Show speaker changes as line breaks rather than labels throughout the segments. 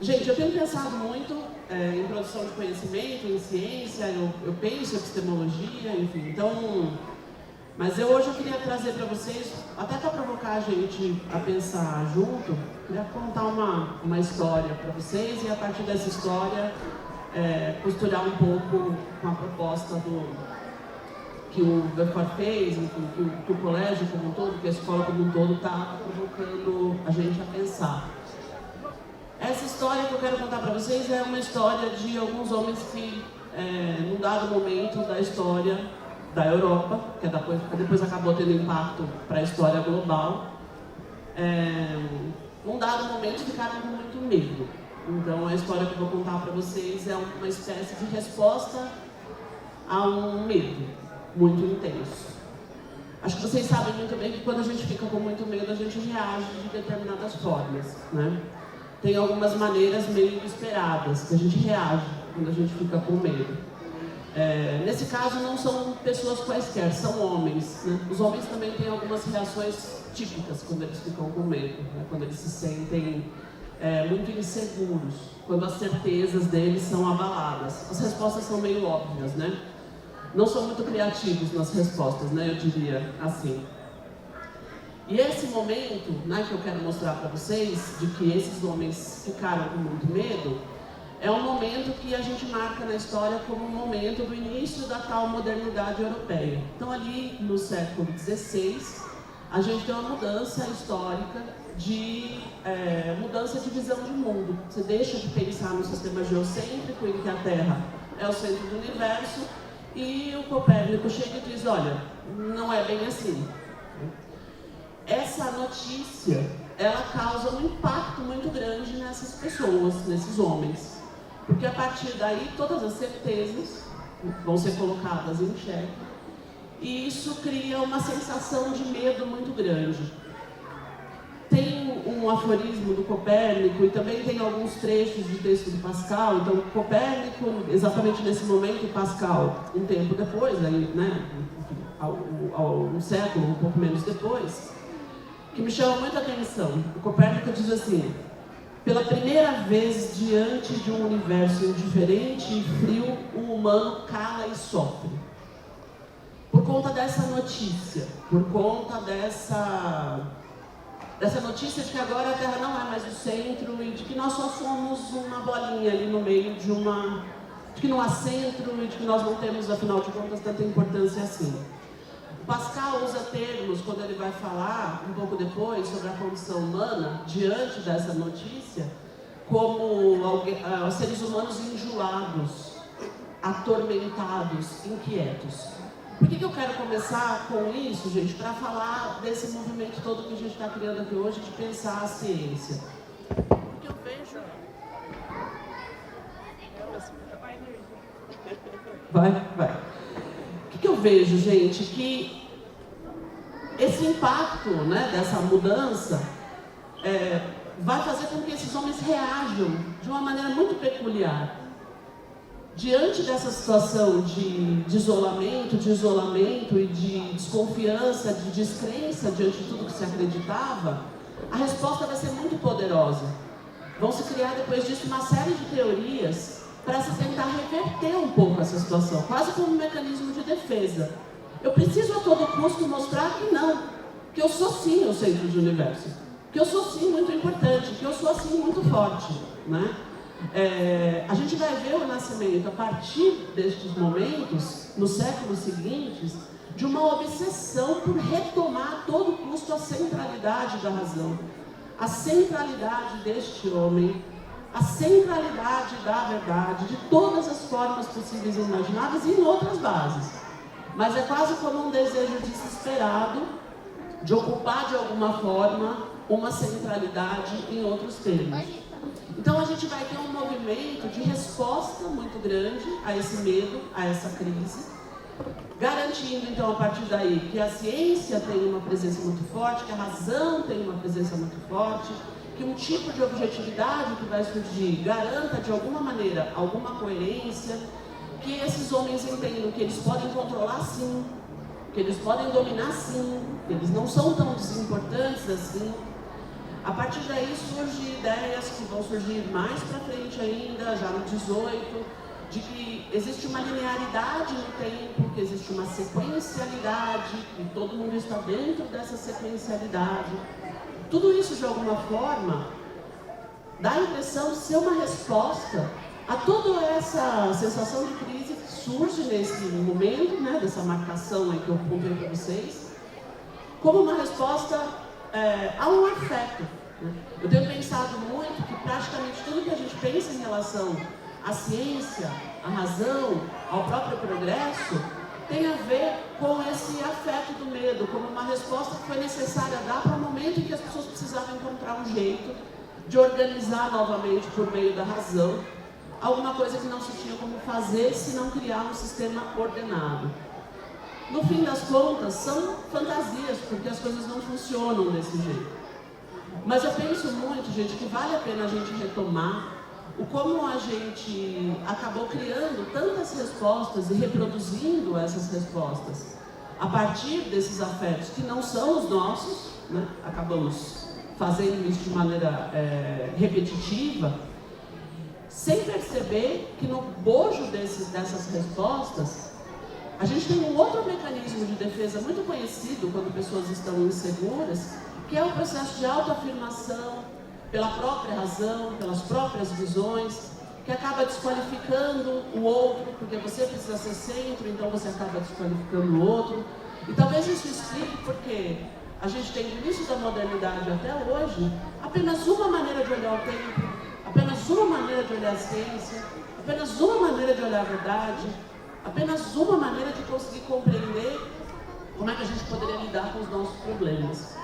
Gente, eu tenho pensado muito em produção de conhecimento, em ciência, eu penso em epistemologia, enfim, então... Mas hoje eu queria trazer para vocês, até para provocar a gente a pensar junto, queria contar uma história para vocês e a partir dessa história costurar um pouco com a proposta que o Vercors fez, enfim, que o colégio como um todo, que a escola como um todo está provocando a gente a pensar. Essa história que eu quero contar para vocês é uma história de alguns homens que, num dado momento da história da Europa, que depois acabou tendo impacto para a história global, num dado momento ficaram com muito medo. Então a história que eu vou contar para vocês é uma espécie de resposta a um medo muito intenso. Acho que vocês sabem muito bem que quando a gente fica com muito medo, a gente reage de determinadas formas, né? Tem algumas maneiras meio esperadas que a gente reage quando a gente fica com medo. Nesse caso, não são pessoas quaisquer, são homens, né? Os homens também têm algumas reações típicas quando eles ficam com medo, né? Quando eles se sentem muito inseguros, quando as certezas deles são abaladas. As respostas são meio óbvias, né? Não são muito criativos nas respostas, né? Eu diria assim. E esse momento, né, que eu quero mostrar para vocês, de que esses homens ficaram com muito medo, é um momento que a gente marca na história como um momento do início da tal modernidade europeia. Então ali no século XVI, a gente tem uma mudança histórica de mudança de visão de mundo. Você deixa de pensar no sistema geocêntrico em que a Terra é o centro do universo e o Copérnico chega e diz, olha, não é bem assim. Essa notícia, ela causa um impacto muito grande nessas pessoas, nesses homens. Porque a partir daí, todas as certezas vão ser colocadas em xeque. E isso cria uma sensação de medo muito grande. Tem um aforismo do Copérnico e também tem alguns trechos de texto do Pascal. Então, Copérnico, exatamente nesse momento, e Pascal, um tempo depois, aí, né, um século, um pouco menos depois, que me chama muita atenção. O Copérnico diz assim: pela primeira vez diante de um universo indiferente e frio, o humano cala e sofre. Por conta dessa notícia, por conta dessa notícia de que agora a Terra não é mais o centro e de que nós só somos uma bolinha ali no meio de que não há centro e de que nós não temos, afinal de contas, tanta importância assim. Pascal usa termos, quando ele vai falar, um pouco depois, sobre a condição humana, diante dessa notícia, como seres humanos enjoados, atormentados, inquietos. Por que eu quero começar com isso, gente? Para falar desse movimento todo que a gente está criando aqui hoje, de pensar a ciência. Porque eu vejo... Vai. O que eu vejo, gente? Que esse impacto, né, dessa mudança vai fazer com que esses homens reajam de uma maneira muito peculiar. Diante dessa situação de isolamento e de desconfiança, de descrença diante de tudo que se acreditava, a resposta vai ser muito poderosa. Vão se criar depois disso uma série de teorias para se tentar reverter um pouco essa situação, quase como um mecanismo de defesa. Eu preciso a todo custo mostrar que não, que eu sou sim o centro do universo, que eu sou sim muito importante, que eu sou assim muito forte, né? A gente vai ver o nascimento, a partir destes momentos, nos séculos seguintes, de uma obsessão por retomar a todo custo a centralidade da razão, a centralidade deste homem, a centralidade da verdade, de todas as formas possíveis e imagináveis e em outras bases. Mas é quase como um desejo desesperado de ocupar de alguma forma uma centralidade em outros termos. Então a gente vai ter um movimento de resposta muito grande a esse medo, a essa crise, garantindo então a partir daí que a ciência tem uma presença muito forte, que a razão tem uma presença muito forte, que um tipo de objetividade que vai surgir garanta de alguma maneira alguma coerência, que esses homens entendam que eles podem controlar sim, que eles podem dominar sim, que eles não são tão desimportantes assim. A partir daí surgem ideias que vão surgir mais para frente ainda, já no 18, de que existe uma linearidade no tempo, que existe uma sequencialidade, que todo mundo está dentro dessa sequencialidade. Tudo isso, de alguma forma, dá a impressão de ser uma resposta a toda essa sensação de crise que surge nesse momento, né, dessa marcação aí que eu contei para vocês, como uma resposta a um afeto. Né? Eu tenho pensado muito que praticamente tudo que a gente pensa em relação à ciência, à razão, ao próprio progresso, tem a ver com esse afeto do medo, como uma resposta que foi necessária dar para o momento em que as pessoas precisavam encontrar um jeito de organizar novamente por meio da razão alguma coisa que não se tinha como fazer se não criar um sistema ordenado. No fim das contas, são fantasias, porque as coisas não funcionam desse jeito. Mas eu penso muito, gente, que vale a pena a gente retomar o como a gente acabou criando tantas respostas e reproduzindo essas respostas a partir desses afetos que não são os nossos, né? Acabamos fazendo isso de maneira repetitiva, sem perceber que no bojo dessas respostas, a gente tem um outro mecanismo de defesa muito conhecido quando pessoas estão inseguras, que é o processo de autoafirmação pela própria razão, pelas próprias visões, que acaba desqualificando o outro, porque você precisa ser centro, então você acaba desqualificando o outro. E talvez isso explique porque a gente tem, do início da modernidade até hoje, apenas uma maneira de olhar o tempo, apenas uma maneira de olhar a ciência, apenas uma maneira de olhar a verdade, apenas uma maneira de conseguir compreender como é que a gente poderia lidar com os nossos problemas.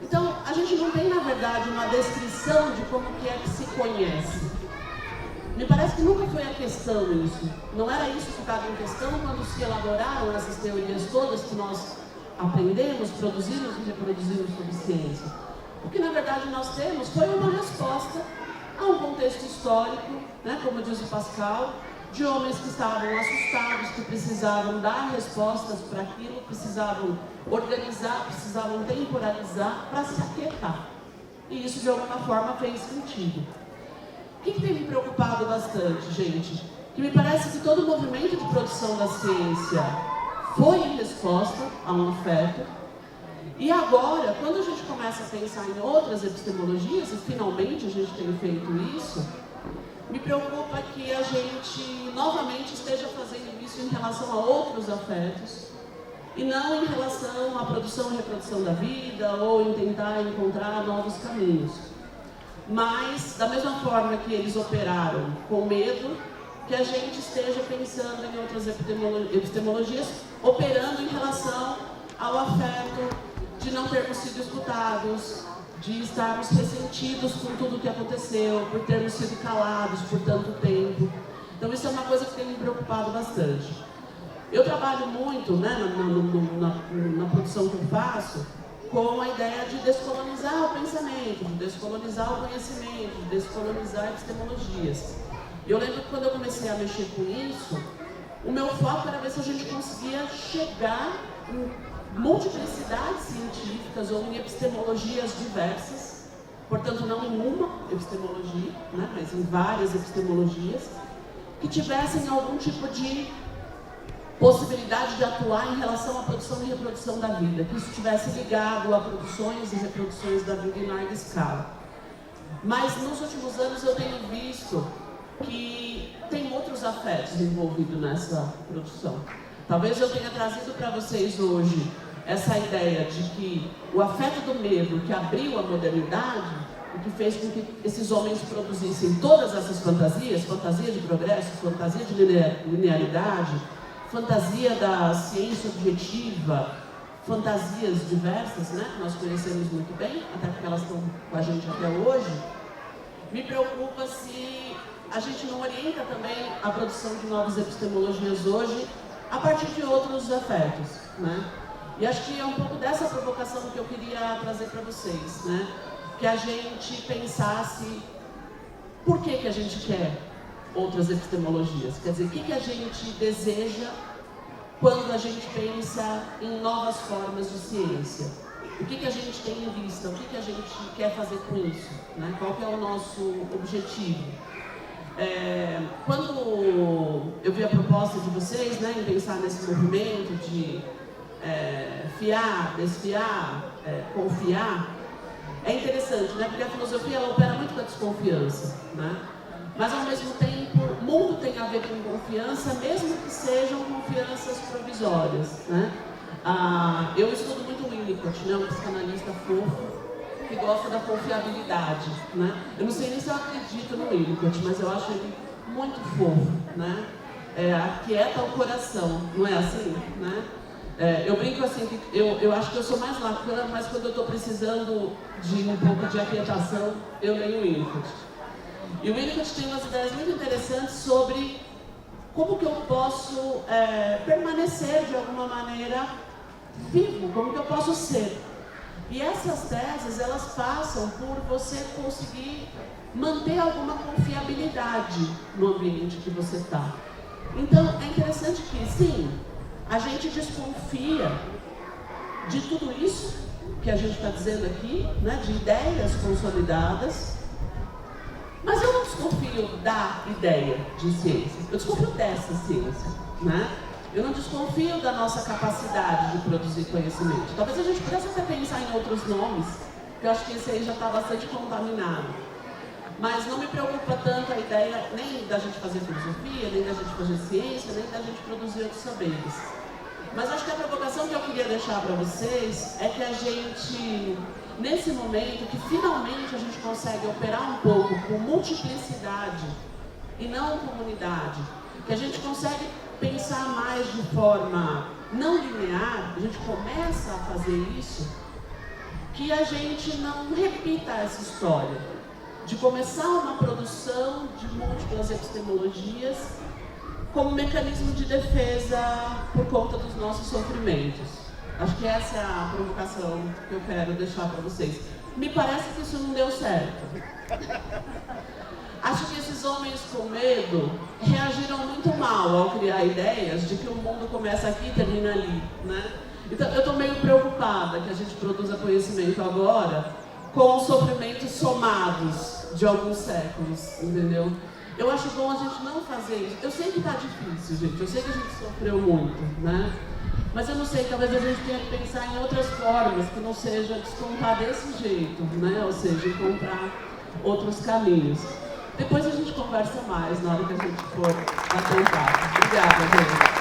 Então, a gente não tem, na verdade, uma descrição de como que é que se conhece. Me parece que nunca foi a questão isso. Não era isso que estava em questão quando se elaboraram essas teorias todas que nós aprendemos, produzimos e reproduzimos sobre ciência. O que, na verdade, nós temos foi uma resposta a um contexto histórico, né, como diz o Pascal, de homens que estavam assustados, que precisavam dar respostas para aquilo, precisavam organizar, precisavam temporalizar para se aquietar. E isso, de alguma forma, fez sentido. O que tem me preocupado bastante, gente? Que me parece que todo o movimento de produção da ciência foi em resposta a um afeto. E agora, quando a gente começa a pensar em outras epistemologias, e finalmente a gente tem feito isso, me preocupa que a gente novamente esteja fazendo isso em relação a outros afetos e não em relação à produção e reprodução da vida ou em tentar encontrar novos caminhos. Mas, da mesma forma que eles operaram com medo, que a gente esteja pensando em outras epistemologias, operando em relação ao afeto de não termos sido escutados, de estarmos ressentidos com tudo o que aconteceu, por termos sido calados por tanto tempo. Então isso é uma coisa que tem me preocupado bastante. Eu trabalho muito, né, na produção que eu faço, com a ideia de descolonizar o pensamento, de descolonizar o conhecimento, de descolonizar epistemologias. Eu lembro que quando eu comecei a mexer com isso, o meu foco era ver se a gente conseguia chegar em multiplicidades científicas ou em epistemologias diversas, portanto não em uma epistemologia, né, mas em várias epistemologias, que tivessem algum tipo de possibilidade de atuar em relação à produção e reprodução da vida, que isso estivesse ligado a produções e reproduções da vida em larga escala. Mas nos últimos anos eu tenho visto que tem outros afetos envolvidos nessa produção. Talvez eu tenha trazido para vocês hoje essa ideia de que o afeto do medo que abriu a modernidade e que fez com que esses homens produzissem todas essas fantasias, fantasia de progresso, fantasia de linearidade, fantasia da ciência objetiva, fantasias diversas, né, que nós conhecemos muito bem, até porque elas estão com a gente até hoje. Me preocupa se a gente não orienta também a produção de novas epistemologias hoje a partir de outros afetos, né? E acho que é um pouco dessa provocação que eu queria trazer para vocês, né? Que a gente pensasse por que a gente quer outras epistemologias, quer dizer, o que a gente deseja quando a gente pensa em novas formas de ciência. O que a gente tem em vista? O que a gente quer fazer com isso? Né? Qual que é o nosso objetivo? Quando eu vi a proposta de vocês, né, em pensar nesse movimento de fiar, desfiar, confiar, é interessante, né? Porque a filosofia ela opera muito com a desconfiança, né? Mas ao mesmo tempo, o mundo tem a ver com confiança, mesmo que sejam confianças provisórias, né? Eu estudo muito o Winnicott, né? Um psicanalista fofo que gosta da confiabilidade, né? Eu não sei nem se eu acredito no Winnicott, mas eu acho ele muito fofo, né? Aquieta o coração, não é assim, né? Eu brinco assim que eu acho que eu sou mais Lacan, mas quando eu estou precisando de um pouco de aquietação, eu leio o Winnicott. E o Winnicott tem umas ideias muito interessantes sobre como que eu posso permanecer de alguma maneira vivo, como que eu posso ser. E essas teses, elas passam por você conseguir manter alguma confiabilidade no ambiente que você está. Então, é interessante que, sim, a gente desconfia de tudo isso que a gente está dizendo aqui, né, de ideias consolidadas, mas eu não desconfio da ideia de ciência, eu desconfio dessa ciência, né? Eu não desconfio da nossa capacidade de produzir conhecimento. Talvez a gente pudesse até pensar em outros nomes, que eu acho que esse aí já está bastante contaminado. Mas não me preocupa tanto a ideia nem da gente fazer filosofia, nem da gente fazer ciência, nem da gente produzir outros saberes. Mas acho que a provocação que eu queria deixar para vocês é que a gente, nesse momento, que finalmente a gente consegue operar um pouco com multiplicidade e não comunidade, que a gente consegue pensar mais de forma não linear, a gente começa a fazer isso, que a gente não repita essa história de começar uma produção de múltiplas epistemologias como mecanismo de defesa por conta dos nossos sofrimentos. Acho que essa é a provocação que eu quero deixar para vocês. Me parece que isso não deu certo. Acho que esses homens com medo reagiram muito mal ao criar ideias de que o mundo começa aqui e termina ali, né? Então, eu estou meio preocupada que a gente produza conhecimento agora com os sofrimentos somados de alguns séculos, entendeu? Eu acho bom a gente não fazer isso. Eu sei que está difícil, gente. Eu sei que a gente sofreu muito, né? Mas eu não sei, talvez a gente tenha que pensar em outras formas que não seja descontar desse jeito, né? Ou seja, encontrar outros caminhos. Depois a gente conversa mais na hora que a gente for bater um papo. Obrigada, gente.